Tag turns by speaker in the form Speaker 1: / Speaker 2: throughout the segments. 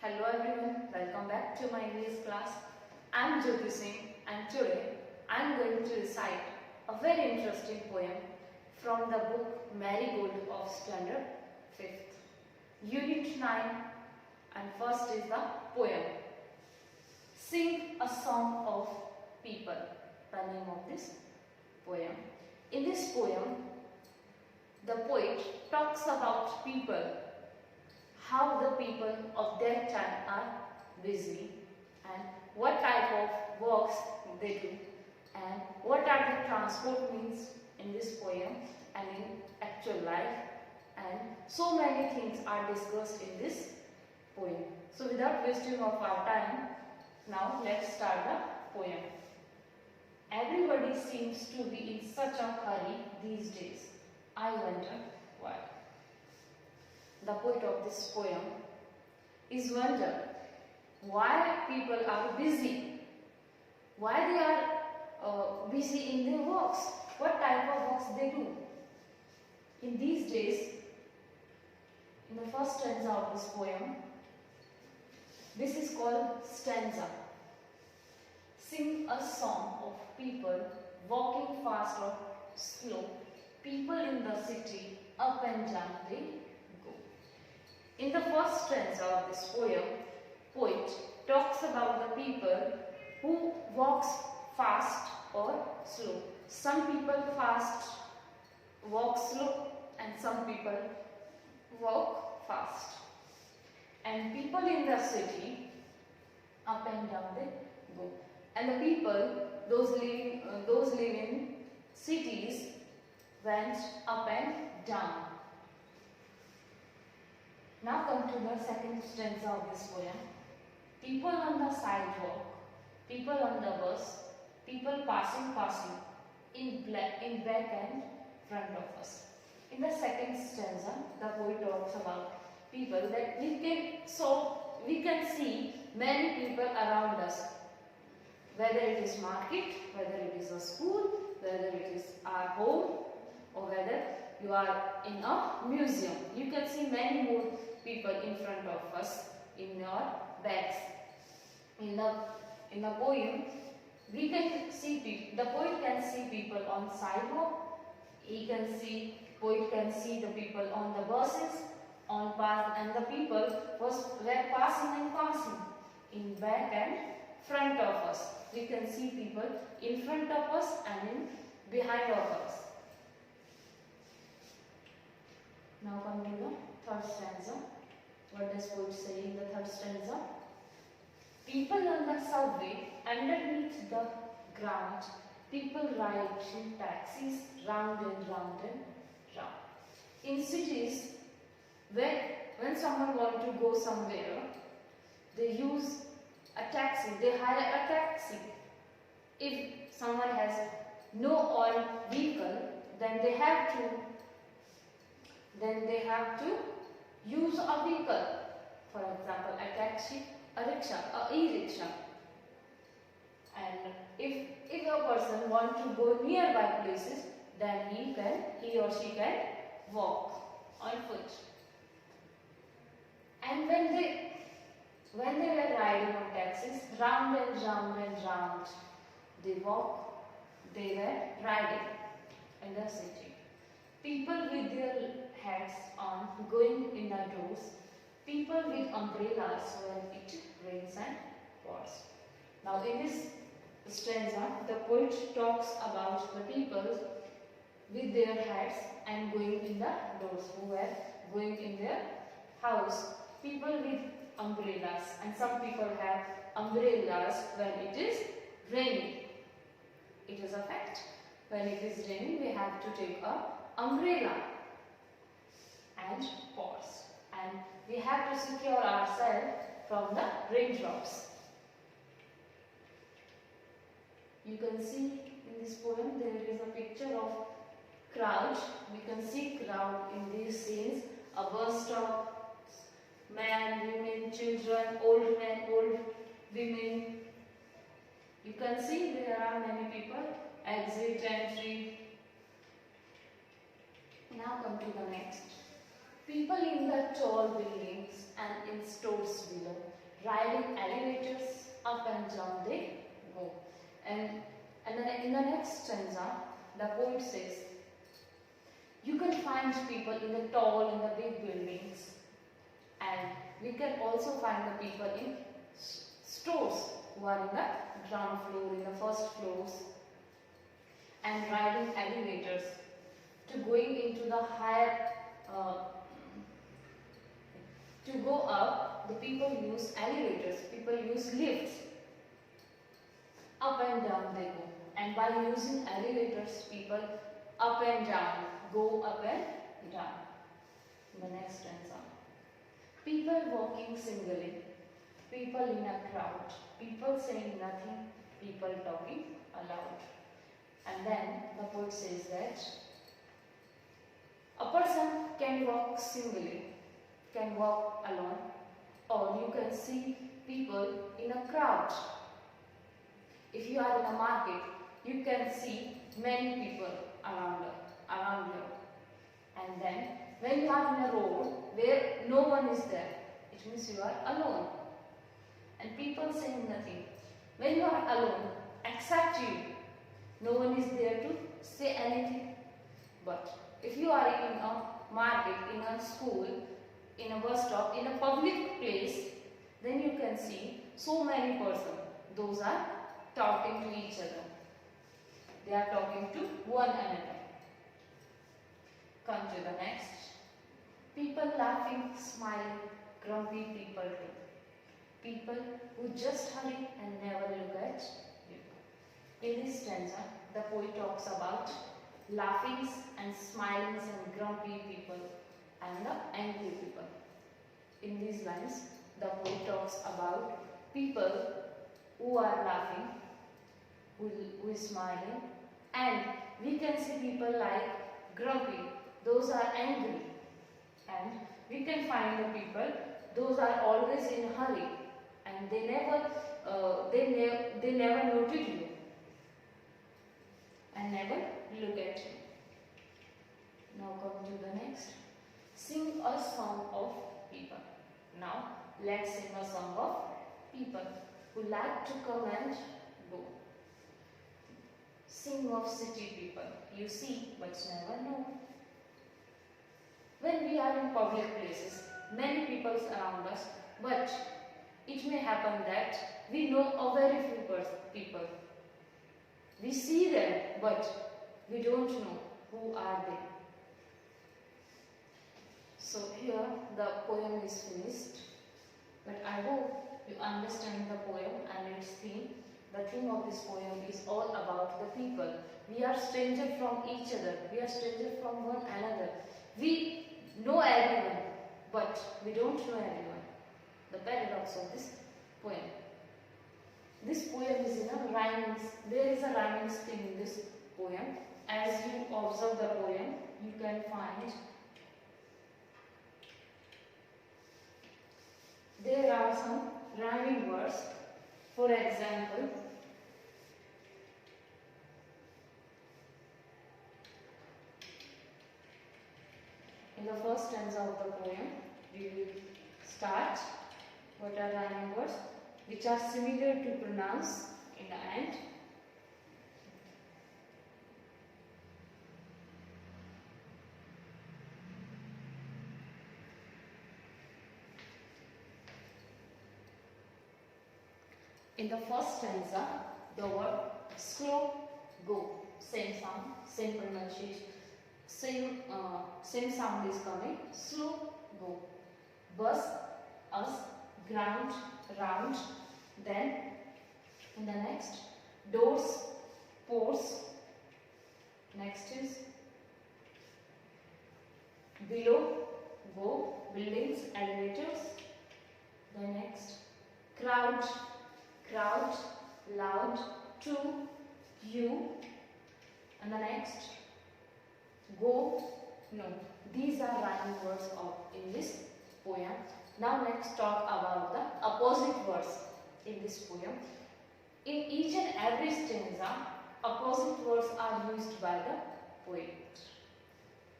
Speaker 1: Hello everyone, welcome back to my English class. I am Jyoti Singh and today I am going to recite a very interesting poem from the book Marigold of Standard 5th, Unit 9, and first is the poem. Sing a Song of People, the name of this poem. In this poem, the poet talks about people, how the people of that time are busy and what type of works they do and what are the transport means in this poem and in actual life, and so many things are discussed in this poem. So without wasting of our time, now let's start the poem. Everybody seems to be in such a hurry these days. I wonder why. The poet of this poem is wonder why people are busy, why they are busy in their works, what type of works they do. In these days, in the first stanza of this poem, this is called stanza. Sing a song of people walking fast or slow, people in the city, up and down they go. In the first stanza of this poem, poet talks about the people who walks fast or slow. Some people walk slow and some people walk fast. And people in the city, up and down they go. And the people, those live in cities, went up and down. Now come to the second stanza of this poem. People on the sidewalk, people on the bus, people passing, in back and front of us. In the second stanza, the poet talks about people that we can see many people around us. Whether it is market, whether it is a school, whether it is our home, or whether you are in a museum. You can see many more people in front of us in your bags. In the poem, we can see people. The poet can see people on sidewalk. Poet can see the people on the buses, on path, and the people were passing in back and front of us. We can see people in front of us and in behind of us. Now come to the third stanza. What does poet say in the third stanza? People on the subway, underneath the ground, people ride in taxis round and round and round. In cities, when someone wants to go somewhere, they use a taxi, they hire a taxi. If someone has no own vehicle, then they have to use a vehicle. For example, a taxi, a rickshaw, a e-rickshaw. And if a person wants to go nearby places, then he or she can walk on foot. And when they were riding on taxis, round and round and round, they were riding in the city. People with their hats on, going in the doors, people with umbrellas when it rains and pours. Now in this stanza, the poet talks about the people with their hats and going in the doors, who were going in their house. People with umbrellas, and some people have umbrellas when it is raining. It is a fact. When it is raining, we have to take a umbrella and pause, and we have to secure ourselves from the raindrops. You can see in this poem there is a picture of crowd. We can see crowd in these scenes. A bus stop, men, women, children, old men, old women. You can see there are many people. Exit, entry. Now come to the next. People in the tall buildings and in stores below. riding elevators, up and down they go. And then in the next stanza, the poet says, you can find people in the tall, in the big buildings, and we can also find the people in stores who are in the ground floor, in the first floors, and riding elevators. To going into the higher, to go up, the people use elevators, people use lifts. Up and down they go. And by using elevators, people up and down, go up and down. The next stanza. People walking singly, people in a crowd, people saying nothing, people talking aloud. And then the poet says that a person can walk singly, can walk alone, or you can see people in a crowd. If you are in a market, you can see many people around you. And then when you are in a road where no one is there, it means you are alone. And people saying nothing. When you are alone, except you, no one is there to say anything. But if you are in a market, in a school, in a bus stop, in a public place, then you can see so many persons. Those are talking to each other. They are talking to one another. Come to the next. People laughing, smiling, grumpy people too. People who just hurry and never look at you. In this stanza, the poet talks about laughings and smilings and grumpy people and the angry people. In these lines, the poet talks about people who are laughing, who is smiling, and we can see people like grumpy, those are angry, and we can find the people, those are always in a hurry, and they never notice you and never look at you. Now come to the next. Sing a song of people. Now let's sing a song of people who like to come and go. Sing of city people. You see but never know. When we are in public places, many people around us, but it may happen that we know a very few people. We see them, but we don't know who are they. So here the poem is finished, but I hope you understand the poem and its theme. The theme of this poem is all about the people. We are strangers from each other. We are strangers from one another. We know everyone, but we don't know everyone. The paradox of this poem. This poem is in a rhyming. There is a rhyming scheme in this poem. As you observe the poem, you can find there are some rhyming words. For example, in the first stanza of the poem, we will start what are rhyming words which are similar to pronounce in the end. In the first stanza, the word slow, go, same sound, same pronunciation, same sound is coming, slow, go. Bus, us, ground, round. Then in the next, doors, pores. Next is below, go, buildings, elevators. The next, crowd, crowd, loud, to, you. And the next, go, no. These are rhyming words in this poem. Now let's talk about the opposite words in this poem. In each and every stanza, opposite words are used by the poet.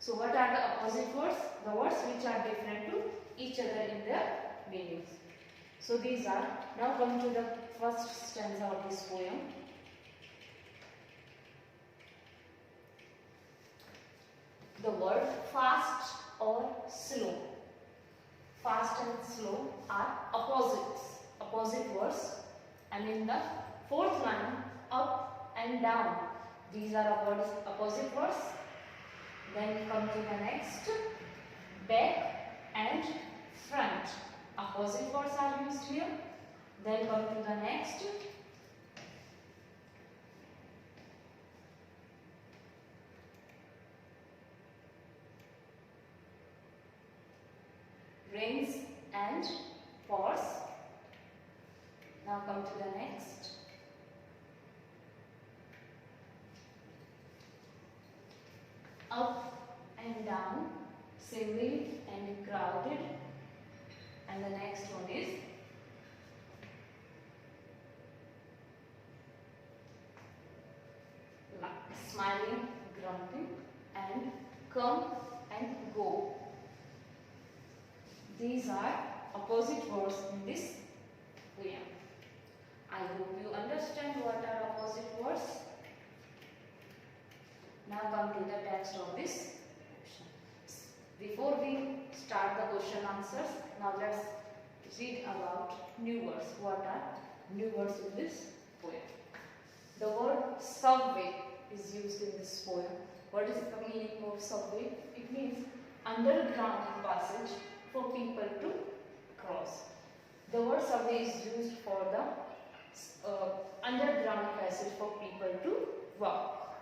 Speaker 1: So what are the opposite words? The words which are different to each other in their meanings. So these are, now come to the first stanza of this poem. The word fast or slow. Fast and slow are opposite words, and in the fourth line, up and down, these are opposite words. Then come to the next, back and front, opposite words are used here. Then come to the next, rings and pours. Now come to the next, up and down, single and crowded. And the next one is smiling, grunting, and come and go. These are opposite words in this poem. I hope you understand what are opposite words. Now come to the text of this question. Before we start the question answers, now let's read about new words. What are new words in this poem? The word subway is used in this poem. What is the meaning of subway? It means underground passage for people to cross. The word subway is used for the underground passage for people to walk,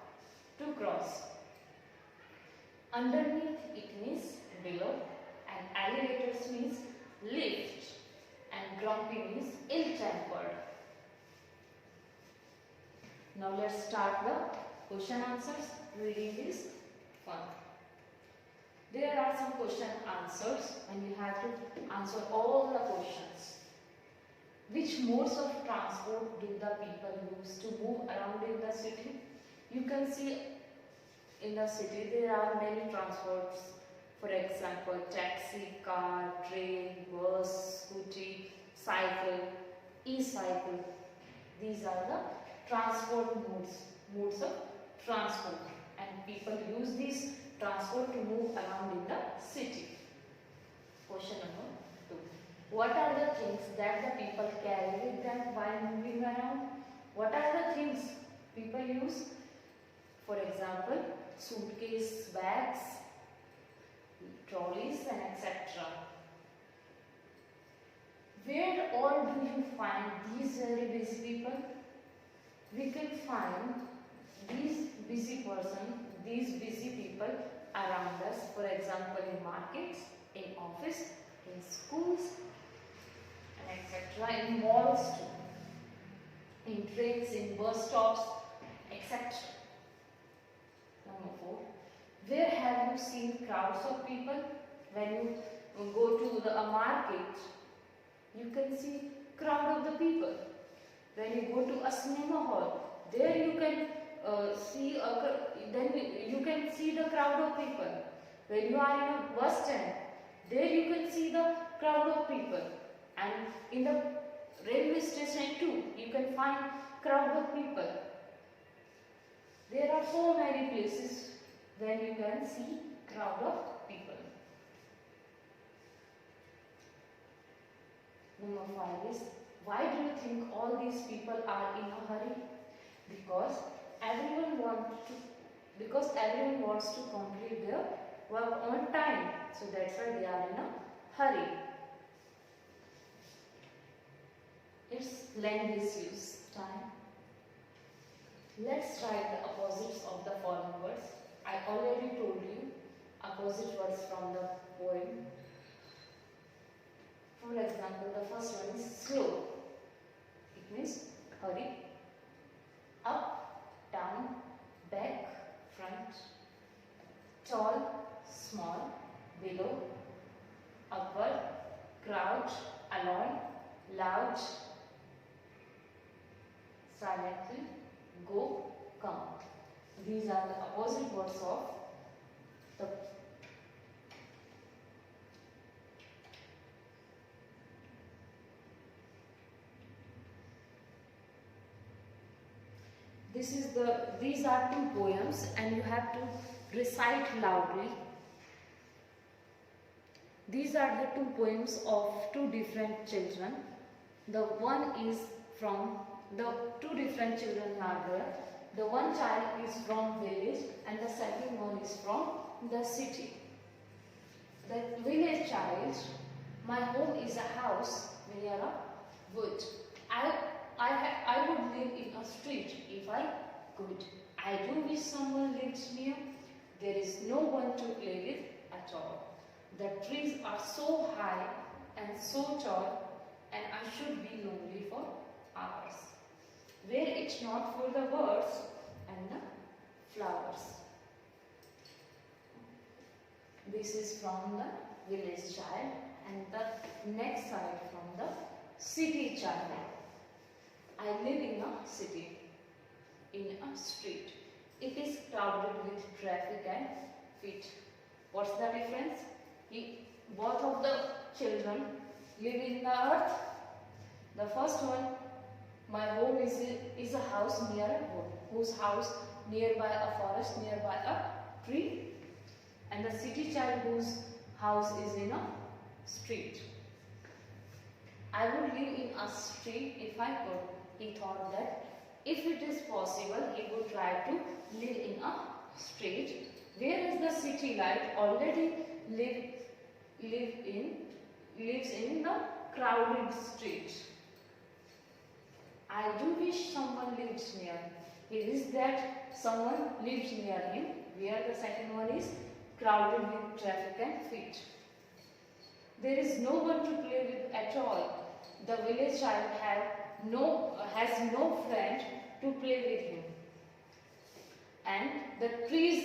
Speaker 1: to cross. Underneath it means below, and elevators means lift, and grumpy means ill-tempered. Now let's start the question answers. Reading is fun. There are some question answers and you have to answer all the questions. Which modes of transport do the people use to move around in the city? You can see in the city there are many transports. For example, taxi, car, train, bus, scooty, cycle, e-cycle. These are the transport modes of transport, and people use these transport to move around in the city. Question number 2. What are the things that the people carry with them while moving around? What are the things people use? For example, suitcase, bags, trolleys, and etc. Where all do you find these very busy people? We can find these busy people around us, for example in markets, in office, in schools, and etc. In malls too, in trains, in bus stops, etc. Number 4. Where have you seen crowds of people? When you go to a market, you can see crowd of the people. When you go to a cinema hall, there you can see the crowd of people. When you are in a bus stand, there you can see the crowd of people. And in the railway station too, you can find crowd of people. There are so many places when you can see crowd of people. Number 5 is, why do you think all these people are in a hurry? Because everyone wants to complete their work on time. So that's why they are in a hurry. It's land use time. Let's write the opposites of the following words. I already told you opposite words from the poem. For example, the first one is slow. It means hurry. Up, down, back, front. Tall, small, below, upward, crouch, alone, loud, silently, go, come. These are the opposite words of the these are two poems and you have to recite loudly. These are the two poems of two different children. The two different children are there. The one child is from village and the second one is from the city. The village child, my home is a house near a wood. I would live in a street if I could. I do wish someone lives near. There is no one to play with at all. The trees are so high and so tall, and I should be lonely for hours. Were it not for the birds and the flowers. This is from the village child, and the next side from the city child. I live in a city, in a street. It is crowded with traffic and feet. What's the difference? Both of the children live in the earth. The first one, my home is a house near a wood, whose house nearby a forest, nearby a tree. And the city child whose house is in a street. I would live in a street if I could. He thought that if it is possible, he would try to live in a street. Whereas the city light already lives in the crowded street. I do wish someone lives near. He wishes that someone lives near him, where the second one is crowded with traffic and feet. There is no one to play with at all. The village child has no friend to play with him. And the trees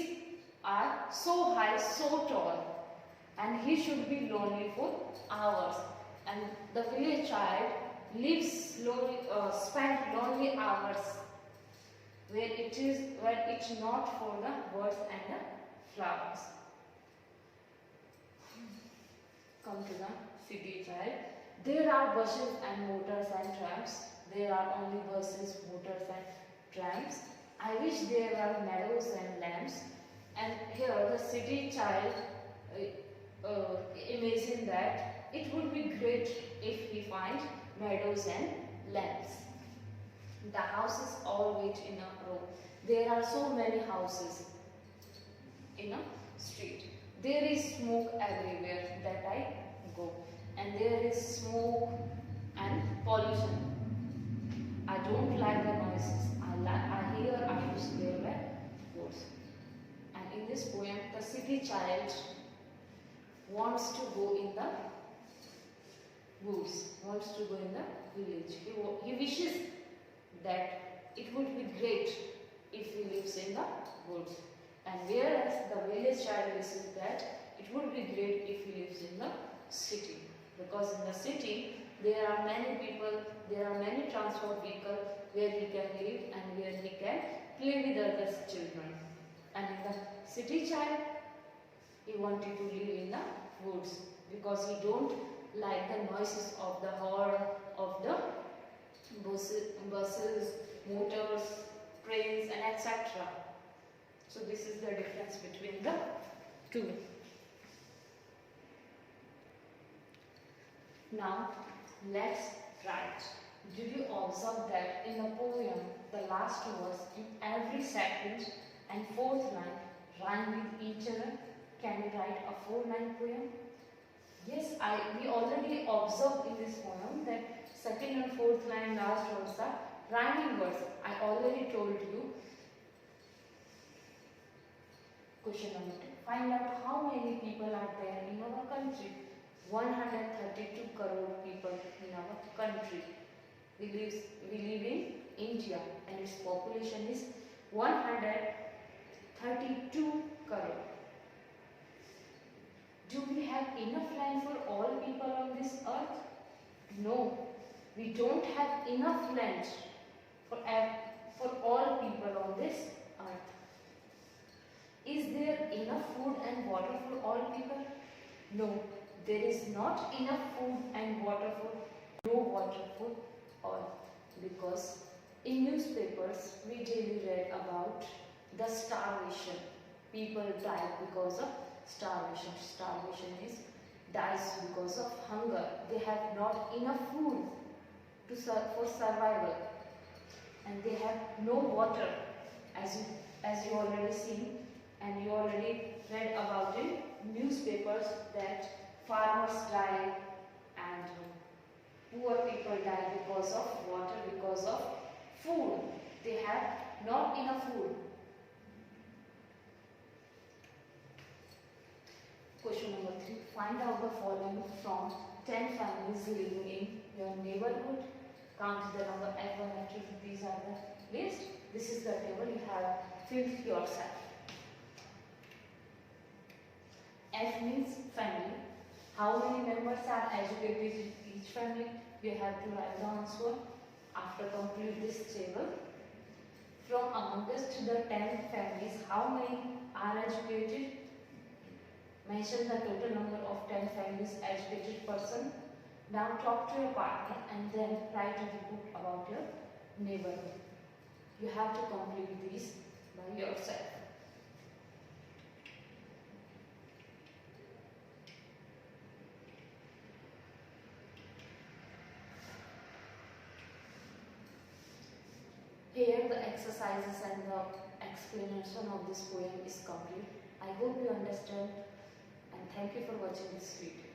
Speaker 1: are so high, so tall, and he should be lonely for hours. And the village child spend lonely hours where it's not for the birds and the flowers. Come to the city child. There are buses and motors and trams. There are only buses, motors and trams. I wish there were meadows and lambs. And here the city child imagine that it would be great if he find meadows and lambs. The houses all wait in a row. There are so many houses in a street. There is smoke everywhere that I go, and there is smoke and pollution. I don't like the noises. I wish there were words. And in this poem, the city child wants to go in the woods, wants to go in the village. He wishes that it would be great if he lives in the woods. And whereas the village child wishes that it would be great if he lives in the city. Because in the city, there are many people, there are many transport vehicles where he can live and where he can play with other children. And in the city child, he wanted to live in the woods because he don't like the noises of the horn, of the buses, motors, trains, and etc. So this is the difference between the two. Now let's write. Did you observe that in the poem, the last verse in every second and fourth line rhyme with each other? Can you write a 4-line poem? Yes, we already observed in this poem that second and fourth line last words are rhyming words. I already told you. Question number 2. Find out how many people are there in our country. 132 crore people in our country. We live in India and its population is 132 crore. Do we have enough land for all people on this earth? No, we don't have enough land for all people on this earth. Is there enough food and water for all people? No, there is not enough food and water for no water for all, because In newspapers, we daily read about the starvation. People die because of starvation. Starvation is dies because of hunger. They have not enough food for survival, and they have no water, as you already seen, and you already read about in newspapers that farmers die and poor people die because of water, because of food. They have not enough food. Question number 3. Find out the following from 10 families living in your neighborhood. Count the number F1, F2. These are the list. This is the table you have filled yourself. F means family. How many members are educated in each family? You have to write the answer after complete this table. From amongst the 10 families, how many are educated? Mention the total number of 10 families educated person. Now talk to your partner and then write in the book about your neighborhood. You have to complete these by yourself. Here the exercises and the explanation of this poem is complete. I hope you understand, and thank you for watching this video.